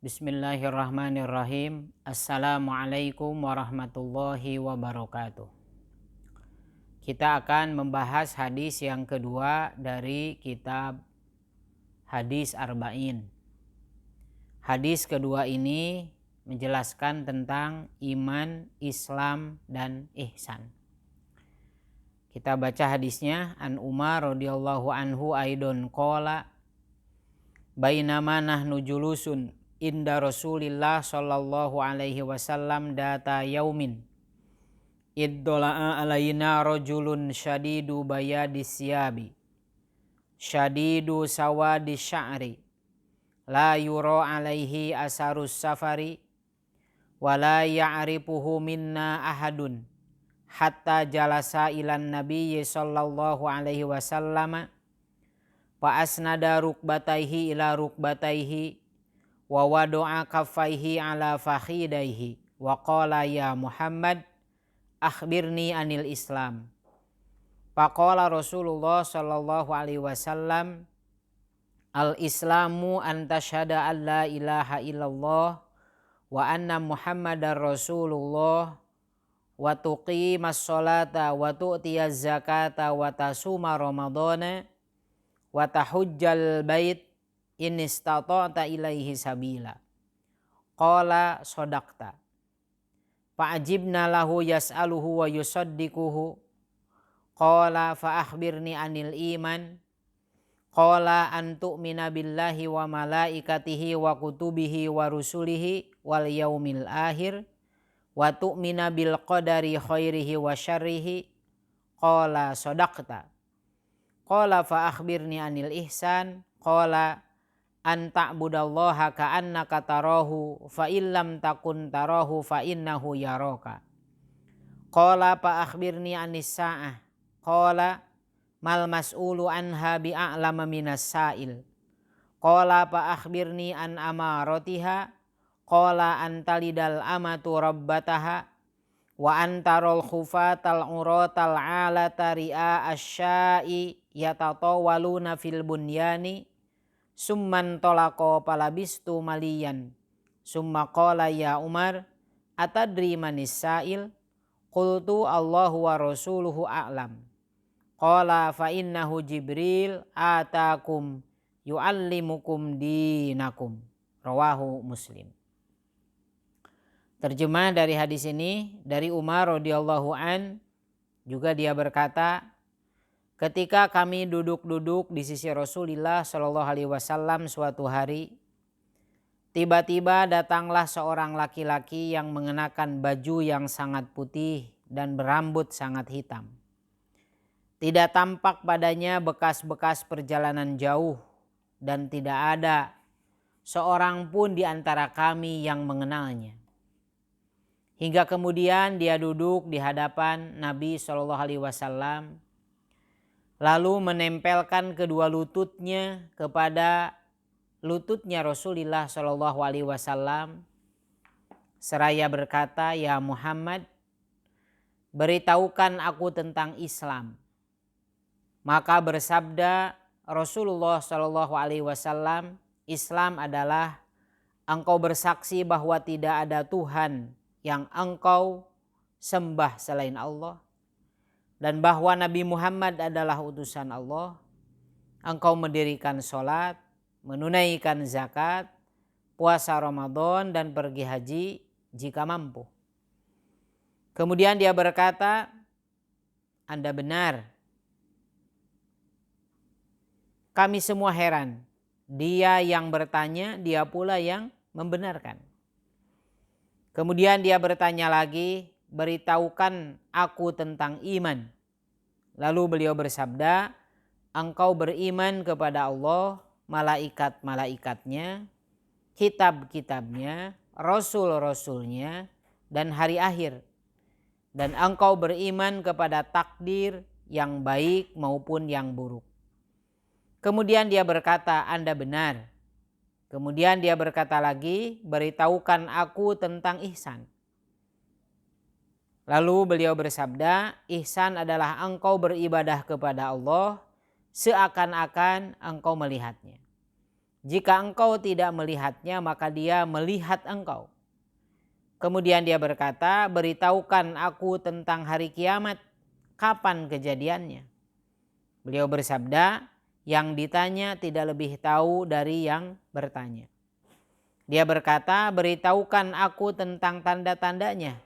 Bismillahirrahmanirrahim. Assalamualaikum warahmatullahi wabarakatuh. Kita akan membahas hadis yang kedua dari kitab Hadis Arba'in. Hadis kedua ini menjelaskan tentang iman, Islam, dan ihsan. Kita baca hadisnya. An Umar radhiyallahu anhu aidon qala bainama nahnu julusun inda Rasulillah sallallahu alaihi wasallam data yaumin iddola'a alaina rajulun syadidu bayadis siyabi syadidu sawadis sya'ri la yura alaihi asarus safari wa la ya'rifuhu minna ahadun hatta jalasa ilan nabiyyi sallallahu alaihi wasallam fa asnada rukbataihi ila rukbataihi wa wadu'a kaffaihi ala fakhidaihi wa qala ya Muhammad akhbirni anil Islam. Faqala Rasulullah sallallahu alaihi wasallam al islamu an tashhada an la ilaha illallah wa anna Muhammadar Rasulullah wa tuqimas sholata wa tu'tiyaz zakata wa tasuma ramadana wa tahujjal bait in istata'ta ilaihi sabila. Qala sodaqta. Fa'ajibna lahu yas'aluhu wa yusaddiquhu. Qala fa'akhbirni anil iman. Qala an tu'mina billahi wa malaikatihi wa kutubihi wa rusulihi wal yaumil akhir wa tu'mina bil qadari khairihi wa syarrihi. Qala sodaqta. Qala fa'akhbirni anil ihsan. Qala an ta'budallaha ka'annaka tarahu fa illam takun tarahu fa innahu yaraka. Qala fa akhbirni anis sa'ah. Qala mal mas'ulu anha bi'a'lama minas sa'il. Qala fa akhbirni an amaratiha. Qala an talidal amatu rabbataha wa antarul khufatal uratal alata ri'a asya'i yatatawaluna fil bunyani. Summan tolako palabistu maliyan. Summa qala ya Umar atadri manis sa'il. Qultu Allahu wa rasuluhu a'lam. Qala fa innahu Jibril atakum yu'allimukum dinakum. Rawahu Muslim. Terjemah dari hadis ini dari Umar radhiyallahu an, juga dia berkata, ketika kami duduk-duduk di sisi Rasulullah Shallallahu Alaihi Wasallam suatu hari, tiba-tiba datanglah seorang laki-laki yang mengenakan baju yang sangat putih dan berambut sangat hitam. Tidak tampak padanya bekas-bekas perjalanan jauh dan tidak ada seorang pun di antara kami yang mengenalnya. Hingga kemudian dia duduk di hadapan Nabi Shallallahu Alaihi Wasallam, lalu menempelkan kedua lututnya kepada lututnya Rasulullah Shallallahu Alaihi Wasallam seraya berkata, ya Muhammad, beritahukan aku tentang Islam. Maka bersabda Rasulullah Shallallahu Alaihi Wasallam, Islam adalah engkau bersaksi bahwa tidak ada Tuhan yang engkau sembah selain Allah, dan bahwa Nabi Muhammad adalah utusan Allah. Engkau mendirikan sholat, menunaikan zakat, puasa Ramadan, dan pergi haji jika mampu. Kemudian dia berkata, Anda benar. Kami semua heran. Dia yang bertanya, dia pula yang membenarkan. Kemudian dia bertanya lagi, beritahukan aku tentang iman. Lalu beliau bersabda, engkau beriman kepada Allah, malaikat-malaikatnya, kitab-kitabnya, rasul-rasulnya, dan hari akhir. Dan engkau beriman kepada takdir yang baik maupun yang buruk. Kemudian dia berkata, Anda benar. Kemudian dia berkata lagi, beritahukan aku tentang ihsan. Lalu beliau bersabda, ihsan adalah engkau beribadah kepada Allah seakan-akan engkau melihatnya. Jika engkau tidak melihatnya, maka dia melihat engkau. Kemudian dia berkata, beritahukan aku tentang hari kiamat, kapan kejadiannya? Beliau bersabda, yang ditanya tidak lebih tahu dari yang bertanya. Dia berkata, beritahukan aku tentang tanda-tandanya.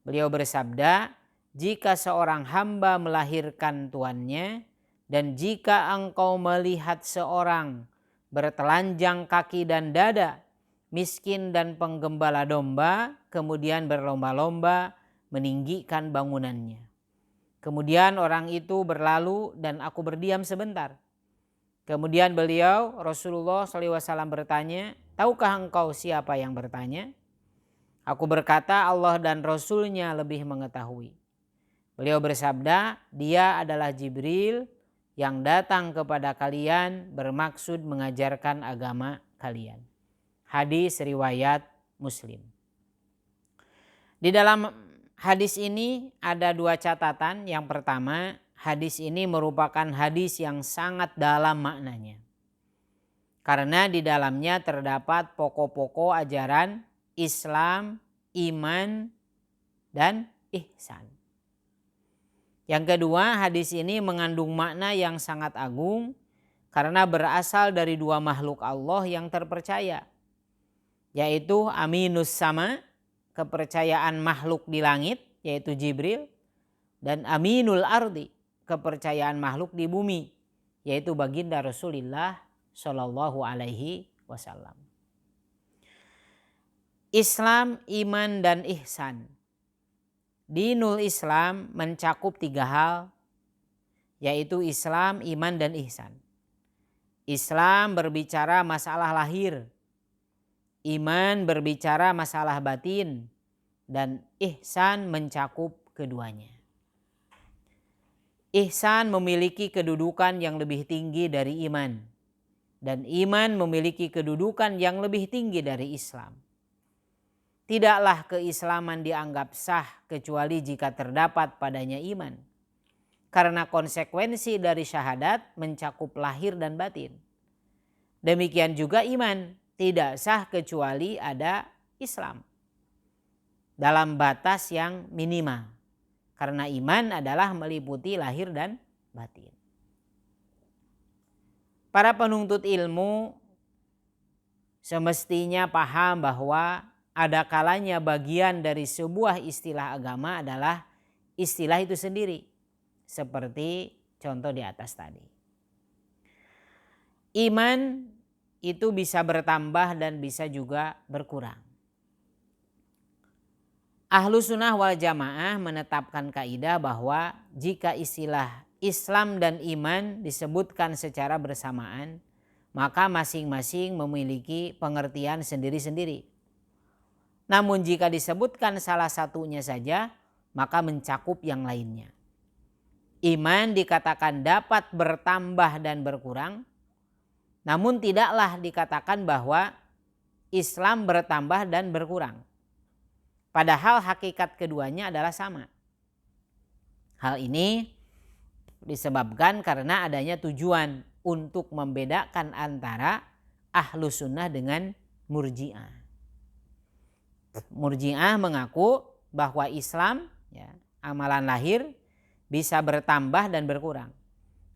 Beliau bersabda, jika seorang hamba melahirkan tuannya, dan jika engkau melihat seorang bertelanjang kaki dan dada, miskin dan penggembala domba, kemudian berlomba-lomba meninggikan bangunannya. Kemudian orang itu berlalu dan aku berdiam sebentar. Kemudian Rasulullah SAW bertanya, tahukah engkau siapa yang bertanya? Aku berkata, Allah dan Rasulnya lebih mengetahui. Beliau bersabda, dia adalah Jibril yang datang kepada kalian bermaksud mengajarkan agama kalian. Hadis riwayat Muslim. Di dalam hadis ini ada dua catatan. Yang pertama, hadis ini merupakan hadis yang sangat dalam maknanya. Karena di dalamnya terdapat pokok-pokok ajaran Islam, iman, dan ihsan. Yang kedua, hadis ini mengandung makna yang sangat agung karena berasal dari dua makhluk Allah yang terpercaya, yaitu Aminus Sama, kepercayaan makhluk di langit, yaitu Jibril, dan Aminul Ardi, kepercayaan makhluk di bumi, yaitu baginda Rasulullah Shallallahu Alaihi Wasallam. Islam, iman, dan ihsan. Dinul Islam mencakup tiga hal, yaitu Islam, iman, dan ihsan. Islam berbicara masalah lahir, iman berbicara masalah batin, dan ihsan mencakup keduanya. Ihsan memiliki kedudukan yang lebih tinggi dari iman, dan iman memiliki kedudukan yang lebih tinggi dari Islam. Tidaklah keislaman dianggap sah kecuali jika terdapat padanya iman. Karena konsekuensi dari syahadat mencakup lahir dan batin. Demikian juga iman tidak sah kecuali ada Islam. Dalam batas yang minimal. Karena iman adalah meliputi lahir dan batin. Para penuntut ilmu semestinya paham bahwa ada kalanya bagian dari sebuah istilah agama adalah istilah itu sendiri. Seperti contoh di atas tadi. Iman itu bisa bertambah dan bisa juga berkurang. Ahlus Sunnah wal Jamaah menetapkan kaidah bahwa jika istilah Islam dan iman disebutkan secara bersamaan, maka masing-masing memiliki pengertian sendiri-sendiri. Namun jika disebutkan salah satunya saja, maka mencakup yang lainnya. Iman dikatakan dapat bertambah dan berkurang, namun tidaklah dikatakan bahwa Islam bertambah dan berkurang. Padahal hakikat keduanya adalah sama. Hal ini disebabkan karena adanya tujuan untuk membedakan antara Ahlus Sunnah dengan Murji'ah. Murji'ah mengaku bahwa Islam, amalan lahir, bisa bertambah dan berkurang.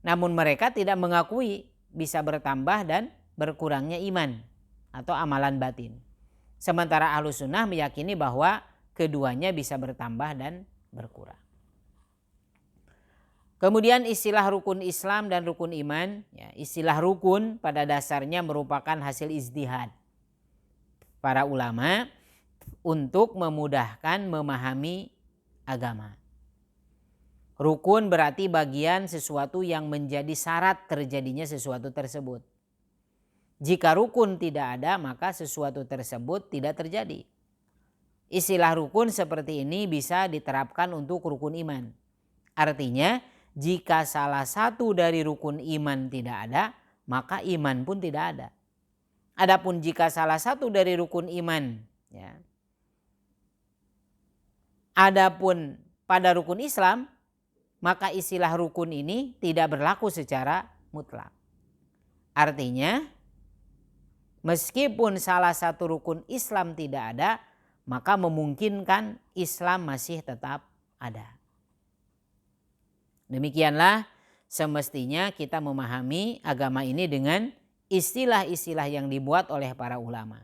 Namun mereka tidak mengakui bisa bertambah dan berkurangnya iman atau amalan batin. Sementara Ahlus Sunnah meyakini bahwa keduanya bisa bertambah dan berkurang. Kemudian istilah rukun Islam dan rukun iman. Istilah rukun pada dasarnya merupakan hasil ijtihad para ulama untuk memudahkan memahami agama. Rukun berarti bagian sesuatu yang menjadi syarat terjadinya sesuatu tersebut. Jika rukun tidak ada, maka sesuatu tersebut tidak terjadi. Istilah rukun seperti ini bisa diterapkan untuk rukun iman. Artinya, jika salah satu dari rukun iman tidak ada, maka iman pun tidak ada. Adapun jika salah satu dari rukun iman, adapun pada rukun Islam, maka istilah rukun ini tidak berlaku secara mutlak. Artinya Meskipun salah satu rukun Islam tidak ada, maka memungkinkan Islam masih tetap ada. Demikianlah semestinya kita memahami agama ini dengan istilah-istilah yang dibuat oleh para ulama.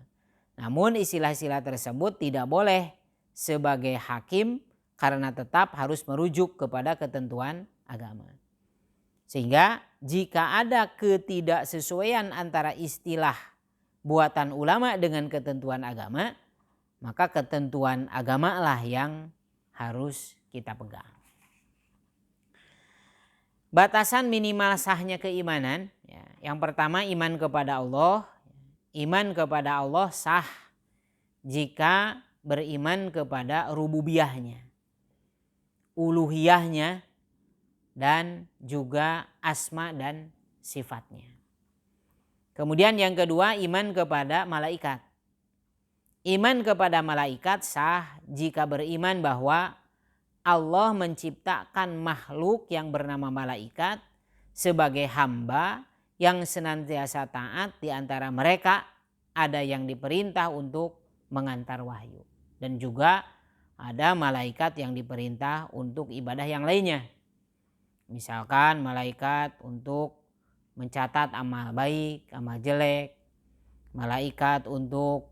Namun istilah-istilah tersebut tidak boleh sebagai hakim karena tetap harus merujuk kepada ketentuan agama. Sehingga jika ada ketidaksesuaian antara istilah buatan ulama dengan ketentuan agama, maka ketentuan agama lah yang harus kita pegang. Batasan minimal sahnya keimanan, ya, yang pertama iman kepada Allah. Iman kepada Allah sah jika beriman kepada rububiyahnya, uluhiyahnya, dan juga asma dan sifatnya. Kemudian yang kedua iman kepada malaikat. Iman kepada malaikat sah jika beriman bahwa Allah menciptakan makhluk yang bernama malaikat sebagai hamba yang senantiasa taat. Di antara mereka ada yang diperintah untuk mengantar wahyu. Dan juga ada malaikat yang diperintah untuk ibadah yang lainnya. Misalkan malaikat untuk mencatat amal baik, amal jelek, malaikat untuk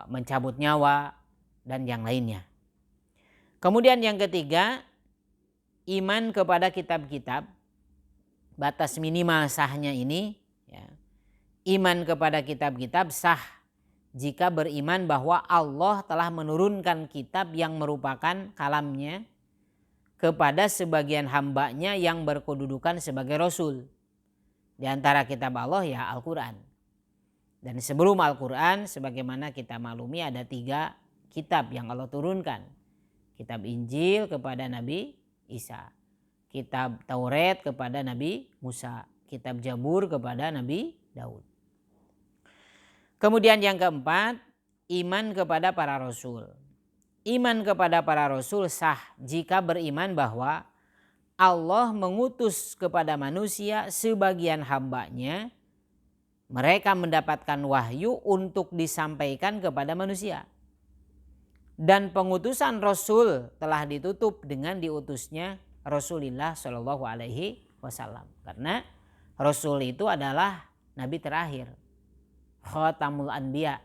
mencabut nyawa, dan yang lainnya. Kemudian yang ketiga, iman kepada kitab-kitab. Batas minimal sahnya ini, ya, iman kepada kitab-kitab sah jika beriman bahwa Allah telah menurunkan kitab yang merupakan kalamnya kepada sebagian hambanya yang berkedudukan sebagai Rasul. Di antara kitab Allah ya Al-Quran. Dan sebelum Al-Quran sebagaimana kita maklumi ada 3 kitab yang Allah turunkan. Kitab Injil kepada Nabi Isa. Kitab Taurat kepada Nabi Musa. Kitab Jabur kepada Nabi Daud. Kemudian yang keempat, iman kepada para Rasul. Iman kepada para Rasul sah jika beriman bahwa Allah mengutus kepada manusia sebagian hambanya. Mereka mendapatkan wahyu untuk disampaikan kepada manusia. Dan pengutusan Rasul telah ditutup dengan diutusnya Rasulullah Shallallahu Alaihi Wasallam. Karena Rasul itu adalah Nabi terakhir. Khatamul Anbiya.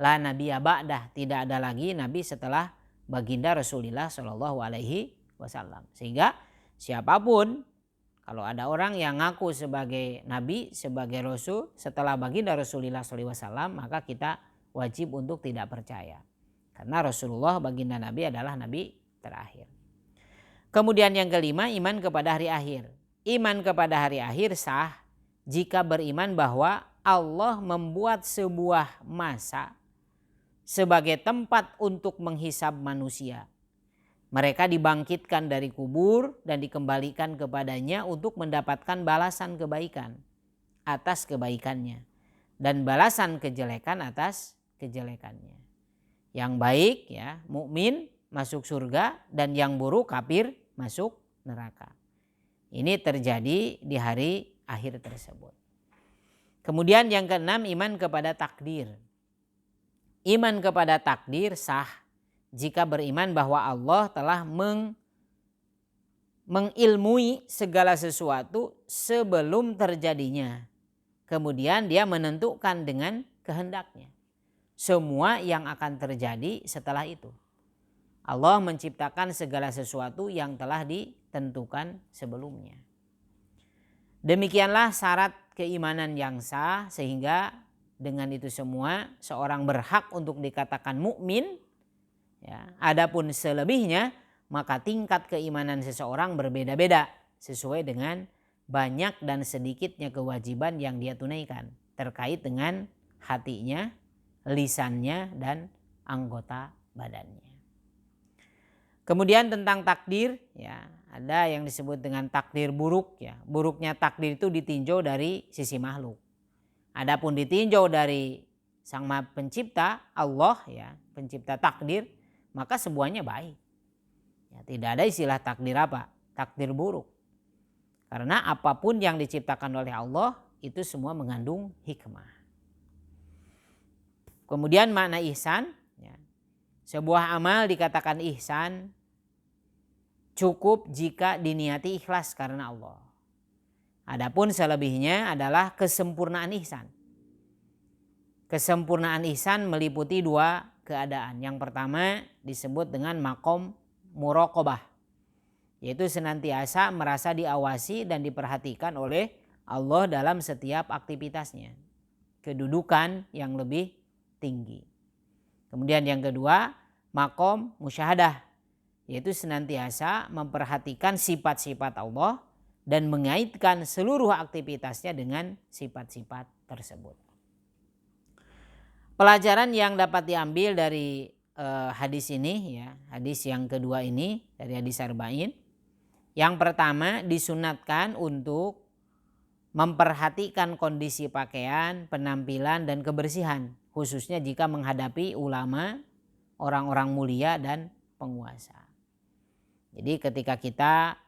La Nabiya ba'dah, tidak ada lagi Nabi setelah baginda Rasulullah Shallallahu Alaihi Wasallam. Sehingga siapapun kalau ada orang yang ngaku sebagai Nabi, sebagai Rasul setelah baginda Rasulullah Shallallahu Alaihi Wasallam, maka kita wajib untuk tidak percaya. Karena Rasulullah baginda Nabi adalah Nabi terakhir. Kemudian yang kelima, iman kepada hari akhir. Iman kepada hari akhir sah jika beriman bahwa Allah membuat sebuah masa sebagai tempat untuk menghisab manusia. Mereka dibangkitkan dari kubur dan dikembalikan kepadanya untuk mendapatkan balasan kebaikan atas kebaikannya dan balasan kejelekan atas kejelekannya. Yang baik ya mukmin masuk surga dan yang buruk kafir masuk neraka. Ini terjadi di hari akhir tersebut. Kemudian yang keenam, iman kepada takdir. Iman kepada takdir sah jika beriman bahwa Allah telah mengilmui segala sesuatu sebelum terjadinya. Kemudian dia menentukan dengan kehendaknya semua yang akan terjadi setelah itu. Allah menciptakan segala sesuatu yang telah ditentukan sebelumnya. Demikianlah syarat keimanan yang sah, sehingga dengan itu semua seorang berhak untuk dikatakan mukmin. Ya, adapun selebihnya maka tingkat keimanan seseorang berbeda-beda sesuai dengan banyak dan sedikitnya kewajiban yang dia tunaikan terkait dengan hatinya, lisannya, dan anggota badannya. Kemudian tentang takdir, ya ada yang disebut dengan takdir buruk. Ya, buruknya takdir itu ditinjau dari sisi makhluk. Adapun ditinjau dari sang pencipta Allah, ya pencipta takdir, maka semuanya baik. Ya, tidak ada istilah takdir apa? Takdir buruk. Karena apapun yang diciptakan oleh Allah itu semua mengandung hikmah. Kemudian makna ihsan, ya, sebuah amal dikatakan ihsan cukup jika diniati ikhlas karena Allah. Adapun selebihnya adalah kesempurnaan ihsan. Kesempurnaan ihsan meliputi dua keadaan. Yang pertama disebut dengan makom muraqabah, yaitu senantiasa merasa diawasi dan diperhatikan oleh Allah dalam setiap aktivitasnya. Kedudukan yang lebih tinggi. Kemudian yang kedua makom musyahadah, yaitu senantiasa memperhatikan sifat-sifat Allah dan mengaitkan seluruh aktivitasnya dengan sifat-sifat tersebut. Pelajaran yang dapat diambil dari hadis ini, ya, hadis yang kedua ini dari hadis Arba'in. Yang pertama, disunatkan untuk memperhatikan kondisi pakaian, penampilan dan kebersihan, khususnya jika menghadapi ulama, orang-orang mulia dan penguasa. Jadi ketika kita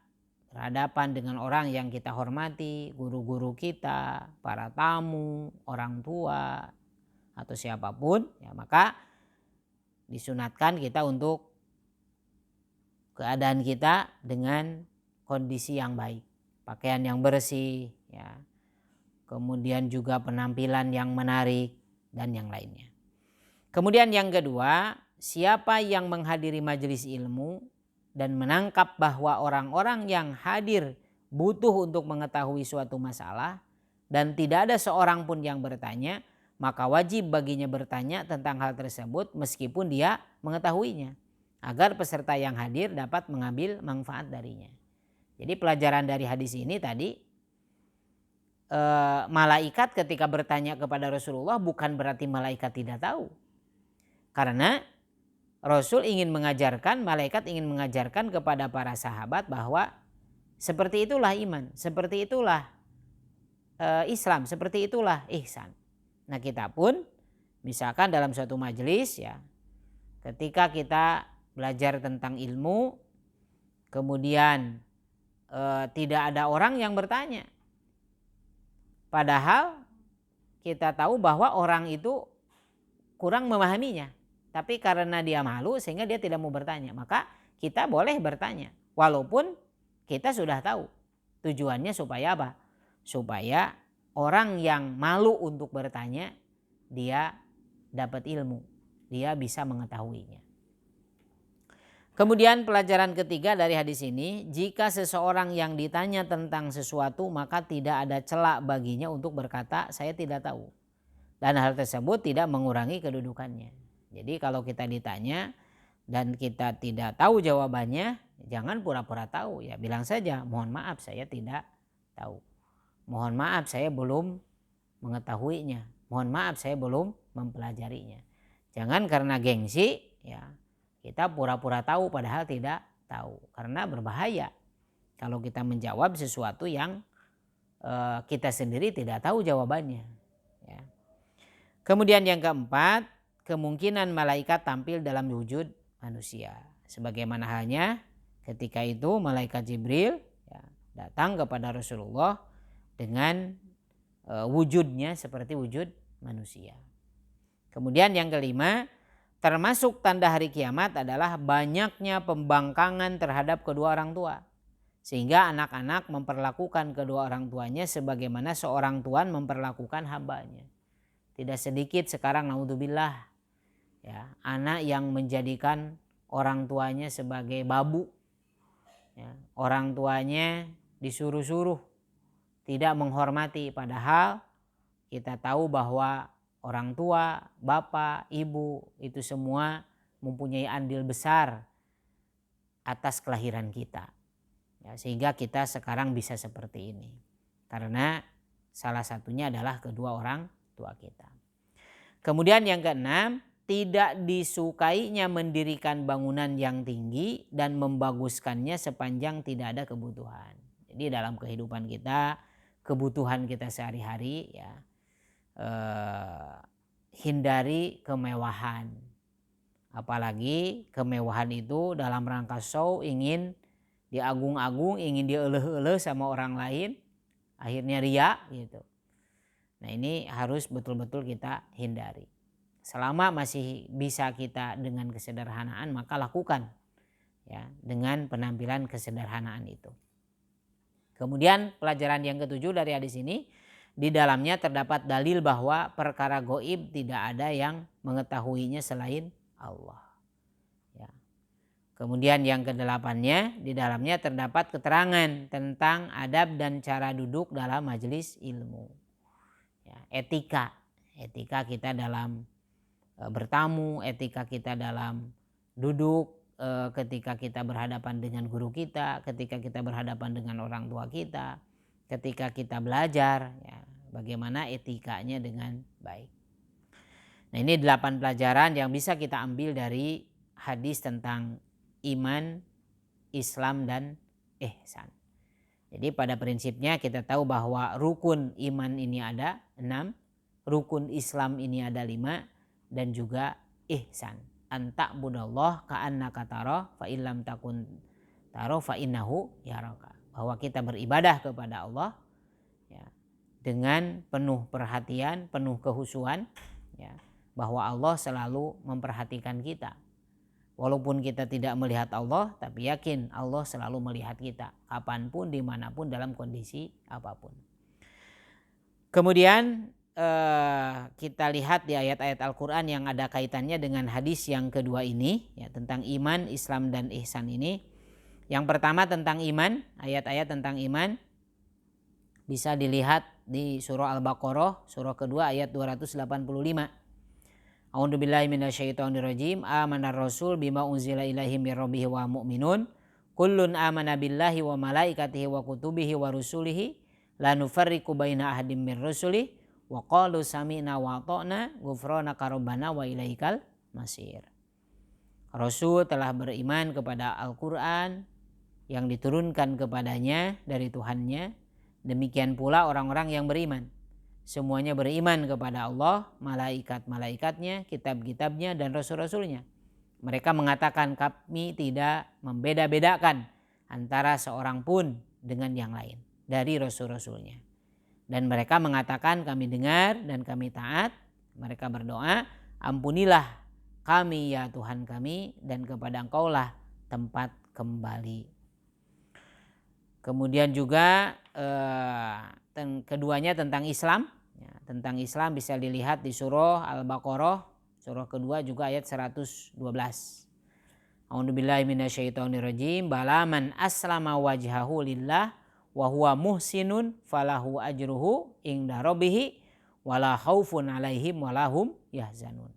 berhadapan dengan orang yang kita hormati, guru-guru kita, para tamu, orang tua, atau siapapun, ya, maka disunatkan kita untuk keadaan kita dengan kondisi yang baik, pakaian yang bersih, ya, kemudian juga penampilan yang menarik dan yang lainnya. Kemudian yang kedua, siapa yang menghadiri majelis ilmu dan menangkap bahwa orang-orang yang hadir butuh untuk mengetahui suatu masalah dan tidak ada seorang pun yang bertanya, maka wajib baginya bertanya tentang hal tersebut meskipun dia mengetahuinya, agar peserta yang hadir dapat mengambil manfaat darinya. Jadi pelajaran dari hadis ini tadi, malaikat ketika bertanya kepada Rasulullah bukan berarti malaikat tidak tahu. Karena Rasul ingin mengajarkan, malaikat ingin mengajarkan kepada para sahabat bahwa seperti itulah iman, seperti itulah Islam, seperti itulah ihsan. Nah kita pun misalkan dalam suatu majelis, ya, ketika kita belajar tentang ilmu, kemudian tidak ada orang yang bertanya, padahal kita tahu bahwa orang itu kurang memahaminya, tapi karena dia malu sehingga dia tidak mau bertanya, maka kita boleh bertanya walaupun kita sudah tahu tujuannya supaya apa? Supaya orang yang malu untuk bertanya dia dapat ilmu, dia bisa mengetahuinya. Kemudian pelajaran ketiga dari hadis ini, jika seseorang yang ditanya tentang sesuatu maka tidak ada celak baginya untuk berkata saya tidak tahu. Dan hal tersebut tidak mengurangi kedudukannya. Jadi kalau kita ditanya dan kita tidak tahu jawabannya, jangan pura-pura tahu, ya bilang saja mohon maaf saya tidak tahu. Mohon maaf saya belum mengetahuinya. Mohon maaf saya belum mempelajarinya. Jangan karena gengsi, ya, kita pura-pura tahu padahal tidak tahu. Karena berbahaya kalau kita menjawab sesuatu yang kita sendiri tidak tahu jawabannya. Ya. Kemudian yang keempat, kemungkinan malaikat tampil dalam wujud manusia. Sebagaimana halnya ketika itu malaikat Jibril, ya, datang kepada Rasulullah dengan wujudnya seperti wujud manusia. Kemudian yang kelima, termasuk tanda hari kiamat adalah banyaknya pembangkangan terhadap kedua orang tua. Sehingga anak-anak memperlakukan kedua orang tuanya sebagaimana seorang tuan memperlakukan hambanya. Tidak sedikit sekarang naudzubillah, ya, anak yang menjadikan orang tuanya sebagai babu. Ya, orang tuanya disuruh-suruh, tidak menghormati, padahal kita tahu bahwa orang tua, bapak, ibu itu semua mempunyai andil besar atas kelahiran kita, ya, sehingga kita sekarang bisa seperti ini karena salah satunya adalah kedua orang tua kita. Kemudian yang keenam, tidak disukainya mendirikan bangunan yang tinggi dan membaguskannya sepanjang tidak ada kebutuhan. Jadi dalam kehidupan kita, kebutuhan kita sehari-hari, ya, hindari kemewahan. Apalagi kemewahan itu dalam rangka show, ingin diagung-agung, ingin dieleh-eleh sama orang lain, akhirnya riya gitu. Nah ini harus betul-betul kita hindari. Selama masih bisa kita dengan kesederhanaan maka lakukan ya dengan penampilan kesederhanaan itu. Kemudian pelajaran yang ketujuh dari hadis ini, di dalamnya terdapat dalil bahwa perkara gaib tidak ada yang mengetahuinya selain Allah. Ya. Kemudian yang kedelapannya, di dalamnya terdapat keterangan tentang adab dan cara duduk dalam majelis ilmu. Ya, etika kita dalam bertamu, etika kita dalam duduk, ketika kita berhadapan dengan guru kita, ketika kita berhadapan dengan orang tua kita, ketika kita belajar, ya, bagaimana etikanya dengan baik. Nah ini 8 pelajaran yang bisa kita ambil dari hadis tentang iman, Islam, dan ihsan. Jadi pada prinsipnya kita tahu bahwa rukun iman ini ada 6, rukun Islam ini ada 5, dan juga ihsan. Anta budallah ka'annaka tara fa illam takun tara fa innahu yaraka. Bahwa kita beribadah kepada Allah ya, dengan penuh perhatian, penuh kehusuan ya, bahwa Allah selalu memperhatikan kita. Walaupun kita tidak melihat Allah, tapi yakin Allah selalu melihat kita kapanpun, dimanapun, dalam kondisi apapun. Kemudian kita lihat di ayat-ayat Al-Quran yang ada kaitannya dengan hadis yang kedua ini ya, tentang iman, Islam, dan ihsan ini. Yang pertama tentang iman, ayat-ayat tentang iman bisa dilihat di surah Al-Baqarah, surah kedua ayat 285. A'udzubillahi minasyaitonirrajim. Amanar rasul bima unzila ilaihi mir rabbihi wa mu'minun kullun amana billahi wa malaikatihi wa kutubihi wa rusulihi la nufarriqu baina ahadim mir rusulihi wa qalu sami'na wa ata'na ghufranaka rabbana wa ilaikal masir. Rasul telah beriman kepada Al-Quran yang diturunkan kepadanya dari Tuhannya. Demikian pula orang-orang yang beriman. Semuanya beriman kepada Allah, malaikat-malaikatnya, kitab-kitabnya, dan rasul-rasulnya. Mereka mengatakan kami tidak membeda-bedakan antara seorang pun dengan yang lain dari rasul-rasulnya. Dan mereka mengatakan kami dengar dan kami taat. Mereka berdoa, ampunilah kami ya Tuhan kami, dan kepada Engkaulah tempat kembali. Kemudian juga keduanya tentang Islam. Ya, tentang Islam bisa dilihat di surah Al-Baqarah, surah kedua juga ayat 112. A'udzubillahi minasyaitonirrajim. Bala man aslama wajhahu lillah wa huwa muhsinun falahu ajruhu inda rabbih wala khaufun alaihim walahum yahzanun.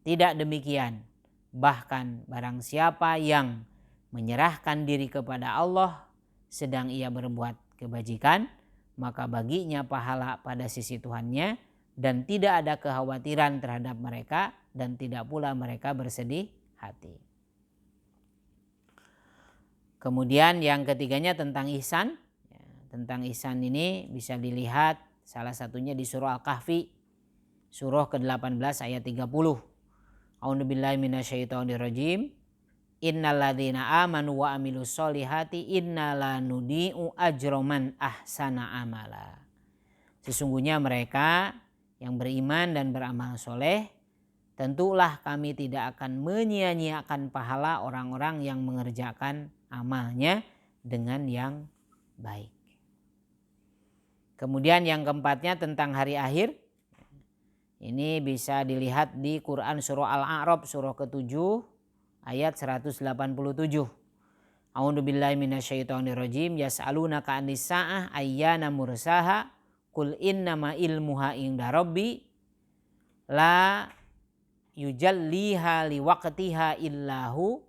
Tidak demikian, bahkan barang siapa yang menyerahkan diri kepada Allah sedang ia berbuat kebajikan, maka baginya pahala pada sisi Tuhannya dan tidak ada kekhawatiran terhadap mereka dan tidak pula mereka bersedih hati. Kemudian yang ketiganya tentang ihsan. Ya, tentang ihsan ini bisa dilihat salah satunya di surah Al-Kahfi, surah ke-18 ayat 30. A'udzubillahi minasyaitonirrajim. Innalladzina amanu wa amilus solihati innala nudi'u ajroman ahsana amala. Sesungguhnya mereka yang beriman dan beramal soleh, tentulah kami tidak akan menyia-nyiakan pahala orang-orang yang mengerjakan amalnya dengan yang baik. Kemudian yang keempatnya tentang hari akhir. Ini bisa dilihat di Quran surah Al-A'raf surah ke-7 ayat 187. A'udzubillahi minasyaitonirrajim. Yas'alunaka 'anis sa'ah ayyana mursaha qul innama ilmuha inda rabbi la yujalliha liwaqtiha illahu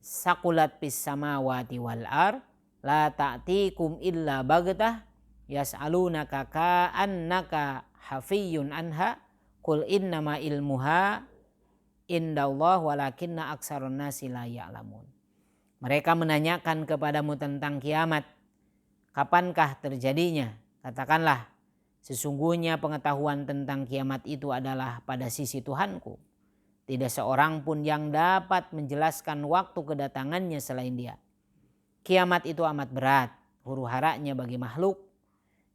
saqulat fis samawati wal ar la ta'tikum illa baghtah yas'alunaka ka'annaka hafiyun anha qul innama ilmuha indallah walakinna aksarun nasi la ya'lamun. Mereka menanyakan kepadamu tentang kiamat, kapankah terjadinya? Katakanlah, sesungguhnya pengetahuan tentang kiamat itu adalah pada sisi Tuhanku. Tidak seorang pun yang dapat menjelaskan waktu kedatangannya selain Dia. Kiamat itu amat berat, huru-haranya bagi makhluk.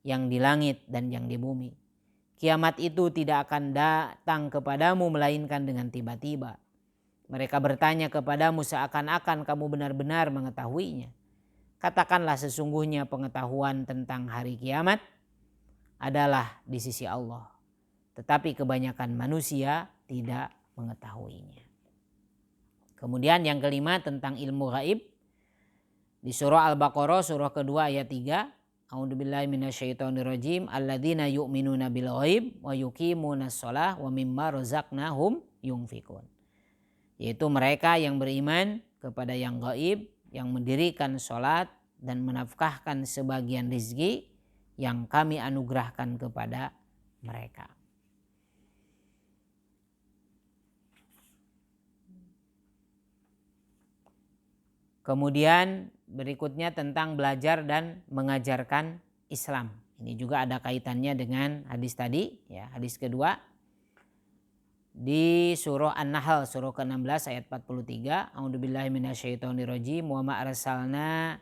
yang di langit dan yang di bumi. Kiamat itu tidak akan datang kepadamu melainkan dengan tiba-tiba. Mereka bertanya kepadamu seakan-akan kamu benar-benar mengetahuinya. Katakanlah sesungguhnya pengetahuan tentang hari kiamat adalah di sisi Allah. Tetapi kebanyakan manusia tidak mengetahuinya. Kemudian yang kelima tentang ilmu gaib. Di surah Al-Baqarah surah kedua ayat 3. A'udzubillahi minasyaitonirrajim. Alladzina yu'minuna bil ghaib wa yuqimunas shalah wa mimma razaqnahum yunfikun. Yaitu mereka yang beriman kepada yang gaib, yang mendirikan sholat dan menafkahkan sebagian rizki yang kami anugerahkan kepada mereka. Kemudian berikutnya tentang belajar dan mengajarkan Islam. Ini juga ada kaitannya dengan hadis tadi, ya, hadis kedua. Di surah An-Nahl surah ke-16 ayat 43, A'udzubillahi minasyaitonirrajim wa ma arsalna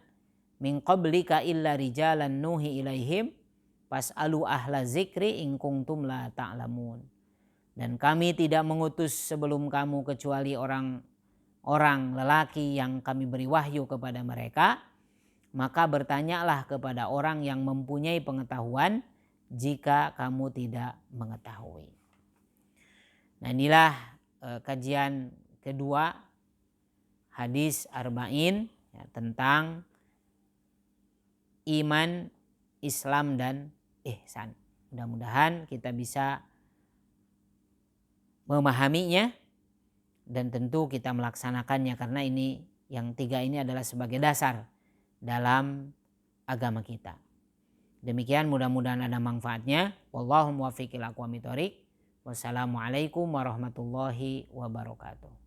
min qablika illa rijalan nuhi ilaihim fas'alu ahla zikri in kuntum la ta'lamun. Dan kami tidak mengutus sebelum kamu kecuali orang lelaki yang kami beri wahyu kepada mereka, maka bertanyalah kepada orang yang mempunyai pengetahuan jika kamu tidak mengetahui. Nah, inilah kajian kedua hadis arba'in, ya, tentang iman, Islam dan ihsan. Mudah-mudahan kita bisa memahaminya dan tentu kita melaksanakannya, karena ini yang tiga ini adalah sebagai dasar dalam agama kita. Demikian, mudah-mudahan ada manfaatnya. Wallahu muwaffiq ila aqwamit thoriq. Wassalamualaikum warahmatullahi wabarakatuh.